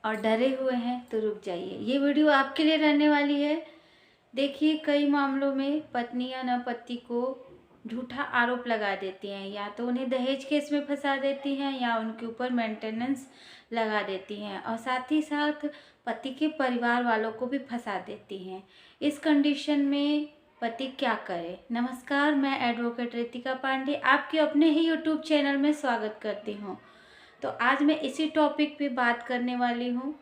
और डरे हुए हैं तो रुक जाइए, ये वीडियो आपके लिए रहने वाली है। देखिए, कई मामलों में पत्नियां न पति को झूठा आरोप लगा देती हैं, या तो उन्हें दहेज केस में फंसा देती हैं या उनके ऊपर मेंटेनेंस लगा देती हैं, और साथ ही साथ पति के परिवार वालों को भी फंसा देती हैं। इस कंडीशन में पति क्या करे? नमस्कार, मैं एडवोकेट रितिका पांडे आपके अपने ही यूट्यूब चैनल में स्वागत करती हूँ। तो आज मैं इसी टॉपिक पे बात करने वाली हूँ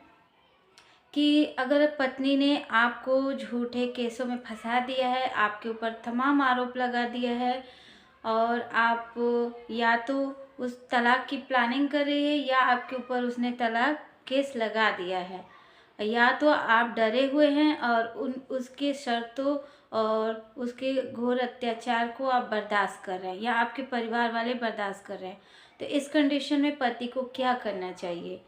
कि अगर पत्नी ने आपको झूठे केसों में फंसा दिया है, आपके ऊपर तमाम आरोप लगा दिया है, और आप या तो उस तलाक की प्लानिंग कर रही है या आपके ऊपर उसने तलाक केस लगा दिया है, या तो आप डरे हुए हैं और उसके शर्तों और उसके घोर अत्याचार को आप बर्दाश्त कर रहे हैं, या आपके परिवार वाले बर्दाश्त कर रहे हैं। तो इस कंडीशन में पति को क्या करना चाहिए?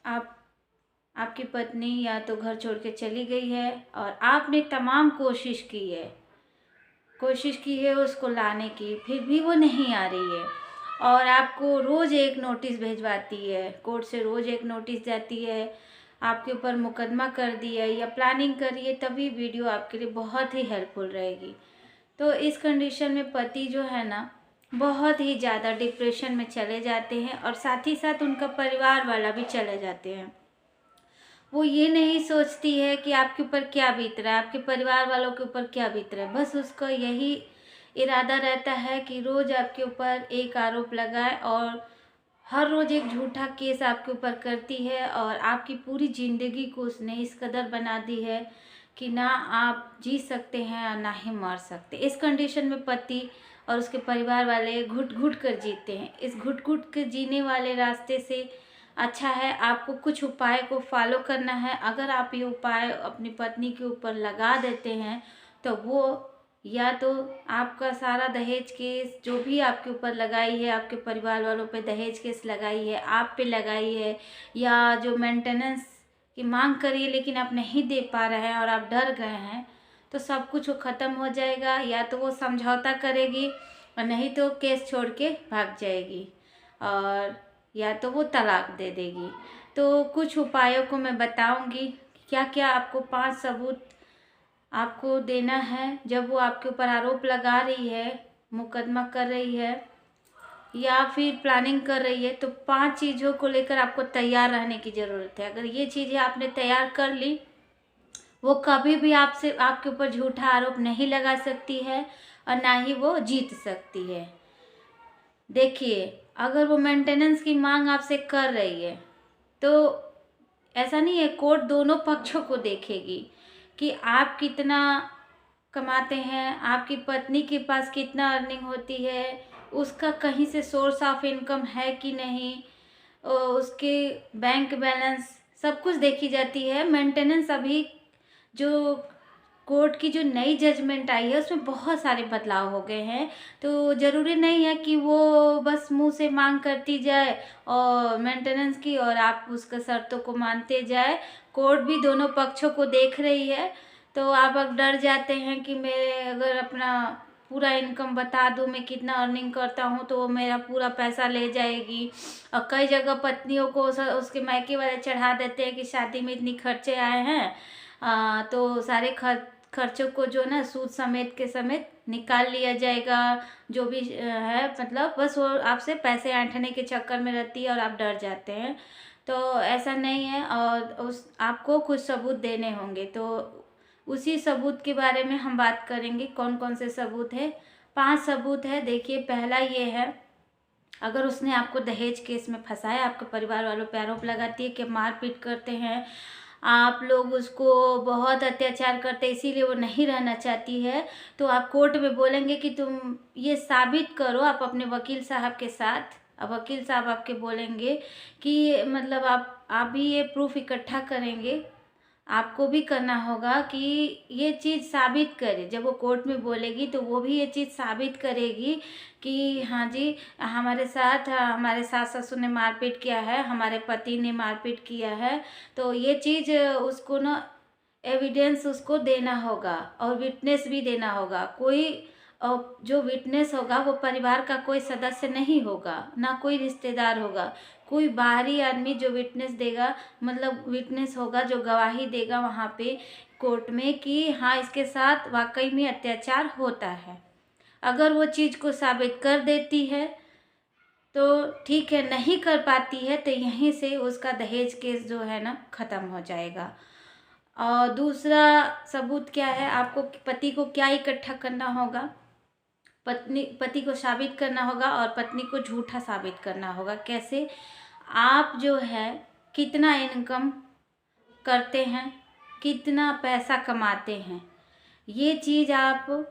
आपकी पत्नी या तो घर छोड़ के चली गई है और आपने तमाम कोशिश की है उसको लाने की, फिर भी वो नहीं आ रही है, और आपको रोज़ एक नोटिस भिजवाती है, कोर्ट से रोज़ एक नोटिस जाती है, आपके ऊपर मुकदमा कर दिया है या प्लानिंग करिए, तभी वीडियो आपके लिए बहुत ही हेल्पफुल रहेगी। तो इस कंडीशन में पति जो है ना, बहुत ही ज़्यादा डिप्रेशन में चले जाते हैं, और साथ ही साथ उनका परिवार वाला भी चले जाते हैं। वो ये नहीं सोचती है कि आपके ऊपर क्या बीत रहा है, आपके परिवार वालों के ऊपर क्या बीत रहा है, बस उसका यही इरादा रहता है कि रोज़ आपके ऊपर एक आरोप लगाए, और हर रोज़ एक झूठा केस आपके ऊपर करती है, और आपकी पूरी ज़िंदगी को उसने इस कदर बना दी है कि ना आप जी सकते हैं और ना ही मर सकते। इस कंडीशन में पति और उसके परिवार वाले घुट घुट कर जीते हैं। इस घुट घुट के जीने वाले रास्ते से अच्छा है आपको कुछ उपाय को फॉलो करना है। अगर आप ये उपाय अपनी पत्नी के ऊपर लगा देते हैं तो वो या तो आपका सारा दहेज केस जो भी आपके ऊपर लगाई है, आपके परिवार वालों पे दहेज केस लगाई है, आप पे लगाई है, या जो मेंटेनेंस की मांग करी है लेकिन आप नहीं दे पा रहे हैं और आप डर गए हैं, तो सब कुछ ख़त्म हो जाएगा। या तो वो समझौता करेगी और नहीं तो केस छोड़ के भाग जाएगी, और या तो वो तलाक दे देगी। तो कुछ उपायों को मैं बताऊंगी, क्या क्या आपको 5 सबूत आपको देना है जब वो आपके ऊपर आरोप लगा रही है, मुकदमा कर रही है या फिर प्लानिंग कर रही है। तो 5 चीज़ों को लेकर आपको तैयार रहने की ज़रूरत है। अगर ये चीज़ें आपने तैयार कर ली, वो कभी भी आपसे आपके ऊपर झूठा आरोप नहीं लगा सकती है और ना ही वो जीत सकती है। देखिए, अगर वो मेंटेनेंस की मांग आपसे कर रही है तो ऐसा नहीं है, कोर्ट दोनों पक्षों को देखेगी कि आप कितना कमाते हैं, आपकी पत्नी के पास कितना अर्निंग होती है, उसका कहीं से सोर्स ऑफ इनकम है कि नहीं, उसके बैंक बैलेंस सब कुछ देखी जाती है। मेंटेनेंस अभी जो कोर्ट की जो नई जजमेंट आई है उसमें बहुत सारे बदलाव हो गए हैं। तो ज़रूरी नहीं है कि वो बस मुंह से मांग करती जाए और मेंटेनेंस की, और आप उसके शर्तों को मानते जाए। कोर्ट भी दोनों पक्षों को देख रही है। तो आप अगर डर जाते हैं कि मैं अगर अपना पूरा इनकम बता दूं, मैं कितना अर्निंग करता हूं, तो वो मेरा पूरा पैसा ले जाएगी। और कई जगह पत्नियों को उसके मायके वाले चढ़ा देते हैं कि शादी में इतनी खर्चे आए हैं, तो सारे खर्चों को जो ना सूद समेत के समेत निकाल लिया जाएगा। जो भी है, मतलब बस वो आपसे पैसे ऐंठने के चक्कर में रहती है और आप डर जाते हैं। तो ऐसा नहीं है, और उस आपको कुछ सबूत देने होंगे। तो उसी सबूत के बारे में हम बात करेंगे। कौन कौन से सबूत है? 5 सबूत है। देखिए, पहला ये है, अगर उसने आपको दहेज केस में फंसाया, आपके परिवार वालों पे आरोप लगाती है कि मारपीट करते हैं, आप लोग उसको बहुत अत्याचार करते हैं, इसीलिए वो नहीं रहना चाहती है, तो आप कोर्ट में बोलेंगे कि तुम ये साबित करो। आप अपने वकील साहब के साथ, अब वकील साहब आपके बोलेंगे कि मतलब आप भी ये प्रूफ इकट्ठा करेंगे, आपको भी करना होगा कि ये चीज़ साबित करे। जब वो कोर्ट में बोलेगी तो वो भी ये चीज़ साबित करेगी कि हाँ जी, हमारे सास ससुर ने मारपीट किया है, हमारे पति ने मारपीट किया है। तो ये चीज़ उसको ना एविडेंस उसको देना होगा, और विटनेस भी देना होगा। कोई जो विटनेस होगा वो परिवार का कोई सदस्य नहीं होगा, ना कोई रिश्तेदार होगा, कोई बाहरी आदमी जो विटनेस देगा, मतलब विटनेस होगा, जो गवाही देगा वहाँ पे कोर्ट में कि हाँ इसके साथ वाकई में अत्याचार होता है। अगर वो चीज़ को साबित कर देती है तो ठीक है, नहीं कर पाती है तो यहीं से उसका दहेज केस जो है ना ख़त्म हो जाएगा। और दूसरा सबूत क्या है, आपको पति को क्या इकट्ठा करना होगा, पति को साबित करना होगा और पत्नी को झूठा साबित करना होगा। कैसे? आप जो है कितना इनकम करते हैं, कितना पैसा कमाते हैं, ये चीज़ आप को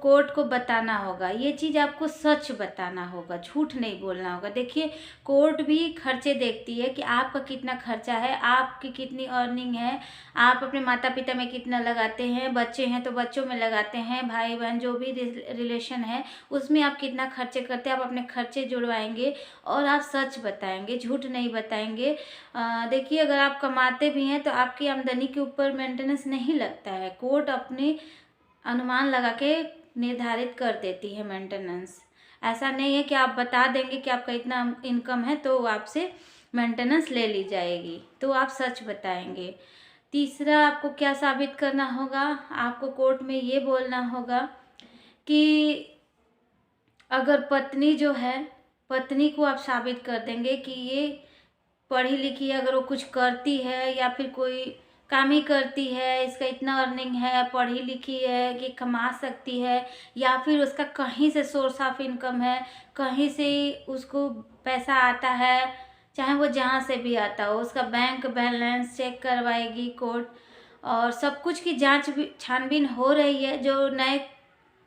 कोर्ट को बताना होगा। ये चीज़ आपको सच बताना होगा, झूठ नहीं बोलना होगा। देखिए, कोर्ट भी खर्चे देखती है कि आपका कितना खर्चा है, आपकी कितनी अर्निंग है, आप अपने माता पिता में कितना लगाते हैं, बच्चे हैं तो बच्चों में लगाते हैं, भाई बहन जो भी रिलेशन है उसमें आप कितना खर्चे करते हैं। आप अपने खर्चे जुड़वाएंगे और आप सच बताएंगे, झूठ नहीं बताएंगे। देखिए, अगर आप कमाते भी हैं तो आपकी आमदनी के ऊपर मेंटेनेंस नहीं लगता है। कोर्ट अपने अनुमान लगा के निर्धारित कर देती है मेंटेनेंस। ऐसा नहीं है कि आप बता देंगे कि आपका इतना इनकम है तो आपसे मेंटेनेंस ले ली जाएगी, तो आप सच बताएंगे। तीसरा, आपको क्या साबित करना होगा, आपको कोर्ट में ये बोलना होगा कि अगर पत्नी जो है, पत्नी को आप साबित कर देंगे कि ये पढ़ी लिखी है, अगर वो कुछ करती है या फिर कोई काम ही करती है, इसका इतना अर्निंग है, पढ़ी लिखी है कि कमा सकती है, या फिर उसका कहीं से सोर्स ऑफ इनकम है, कहीं से उसको पैसा आता है, चाहे वो जहाँ से भी आता हो, उसका बैंक बैलेंस चेक करवाएगी कोर्ट। और सब कुछ की जांच भी छानबीन हो रही है। जो नए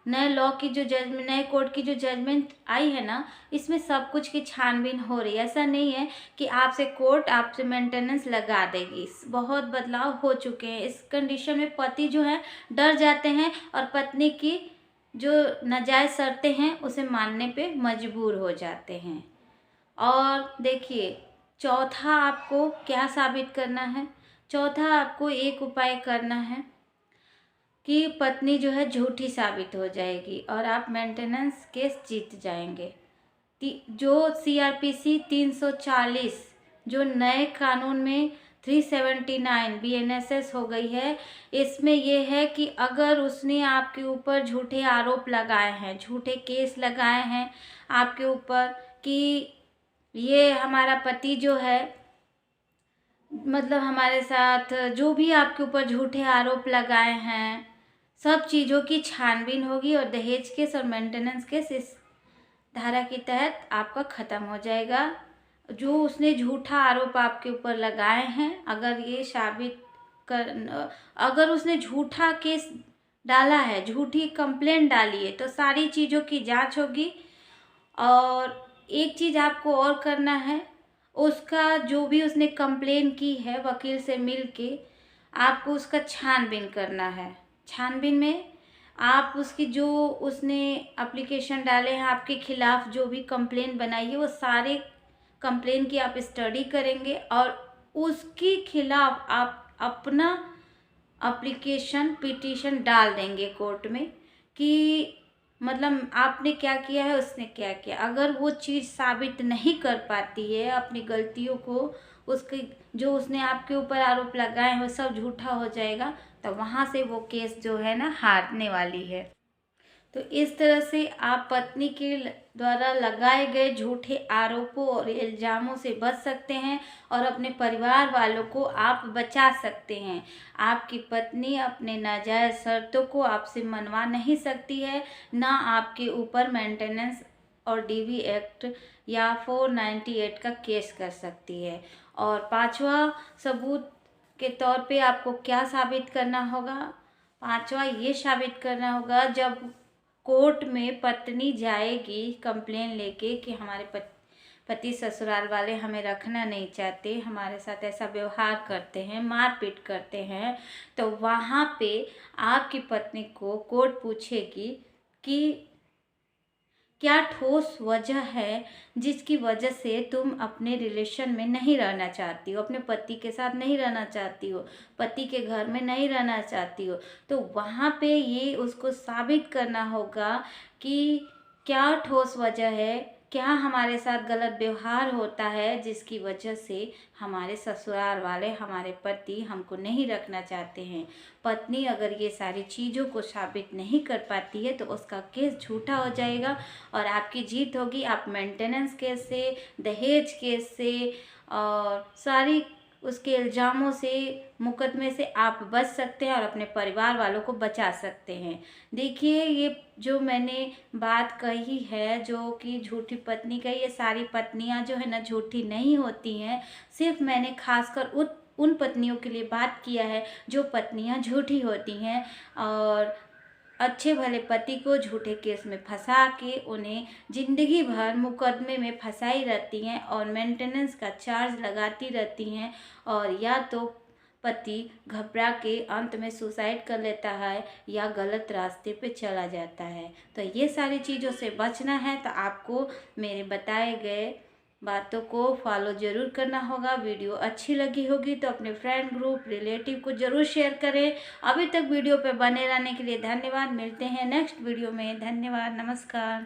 नए लॉ की जो जजमेंट, नए कोर्ट की जो जजमेंट आई है ना, इसमें सब कुछ की छानबीन हो रही है। ऐसा नहीं है कि आपसे कोर्ट आपसे मेंटेनेंस लगा देगी। बहुत बदलाव हो चुके हैं। इस कंडीशन में पति जो है डर जाते हैं और पत्नी की जो नाजायज़ शर्तें हैं उसे मानने पे मजबूर हो जाते हैं। और देखिए, चौथा आपको क्या साबित करना है, चौथा आपको एक उपाय करना है कि पत्नी जो है झूठी साबित हो जाएगी और आप मेंटेनेंस केस जीत जाएंगे। जो CRPC 340 जो नए कानून में 379 BNSS हो गई है, इसमें यह है कि अगर उसने आपके ऊपर झूठे आरोप लगाए हैं, झूठे केस लगाए हैं आपके ऊपर कि ये हमारा पति जो है, मतलब हमारे साथ जो भी आपके ऊपर झूठे आरोप लगाए हैं, सब चीज़ों की छानबीन होगी और दहेज केस और मेंटेनेंस केस इस धारा के तहत आपका ख़त्म हो जाएगा। जो उसने झूठा आरोप आपके ऊपर लगाए हैं, अगर ये साबित अगर उसने झूठा केस डाला है, झूठी कंप्लेंट डाली है, तो सारी चीज़ों की जांच होगी। और एक चीज़ आपको और करना है, उसका जो भी उसने कंप्लेन की है वकील से मिल के आपको उसका छानबीन करना है। छानबीन में आप उसकी जो उसने एप्लीकेशन डाले हैं आपके खिलाफ, जो भी कंप्लेन बनाई है, वो सारे कंप्लेन की आप स्टडी करेंगे और उसके खिलाफ आप अपना एप्लीकेशन पिटीशन डाल देंगे कोर्ट में कि मतलब आपने क्या किया है, उसने क्या किया। अगर वो चीज़ साबित नहीं कर पाती है अपनी गलतियों को, उसके जो उसने आपके ऊपर आरोप लगाए हैं वो सब झूठा हो जाएगा, तो वहाँ से वो केस जो है ना हारने वाली है। तो इस तरह से आप पत्नी के द्वारा लगाए गए झूठे आरोपों और इल्ज़ामों से बच सकते हैं और अपने परिवार वालों को आप बचा सकते हैं। आपकी पत्नी अपने नाजायज़ शर्तों को आपसे मनवा नहीं सकती है, ना आपके ऊपर मेंटेनेंस और DV एक्ट या 498 का केस कर सकती है। और पांचवा सबूत के तौर पे आपको क्या साबित करना होगा, पांचवा ये साबित करना होगा, जब कोर्ट में पत्नी जाएगी कंप्लेन लेके कि हमारे पति ससुराल वाले हमें रखना नहीं चाहते, हमारे साथ ऐसा व्यवहार करते हैं, मारपीट करते हैं, तो वहाँ पे आपकी पत्नी को कोर्ट पूछेगी कि क्या ठोस वजह है जिसकी वजह से तुम अपने रिलेशन में नहीं रहना चाहती हो, अपने पति के साथ नहीं रहना चाहती हो, पति के घर में नहीं रहना चाहती हो। तो वहाँ पे ये उसको साबित करना होगा कि क्या ठोस वजह है क्या हमारे साथ गलत व्यवहार होता है जिसकी वजह से हमारे ससुराल वाले, हमारे पति हमको नहीं रखना चाहते हैं। पत्नी अगर ये सारी चीज़ों को साबित नहीं कर पाती है तो उसका केस झूठा हो जाएगा और आपकी जीत होगी। आप मेंटेनेंस केस से, दहेज केस से और सारी उसके इल्ज़ामों से, मुकदमे से आप बच सकते हैं और अपने परिवार वालों को बचा सकते हैं। देखिए, ये जो मैंने बात कही है, जो कि झूठी पत्नी का, ये सारी पत्नियां जो है ना झूठी नहीं होती हैं। सिर्फ मैंने खासकर उन पत्नियों के लिए बात किया है जो पत्नियां झूठी होती हैं और अच्छे भले पति को झूठे केस में फंसा के उन्हें जिंदगी भर मुकदमे में फंसाई रहती हैं और मेंटेनेंस का चार्ज लगाती रहती हैं। और या तो पति घबरा के अंत में सुसाइड कर लेता है या गलत रास्ते पे चला जाता है। तो ये सारी चीज़ों से बचना है तो आपको मेरे बताए गए बातों को फॉलो ज़रूर करना होगा। वीडियो अच्छी लगी होगी तो अपने फ्रेंड, ग्रुप, रिलेटिव को ज़रूर शेयर करें। अभी तक वीडियो पे बने रहने के लिए धन्यवाद। मिलते हैं नेक्स्ट वीडियो में। धन्यवाद, नमस्कार।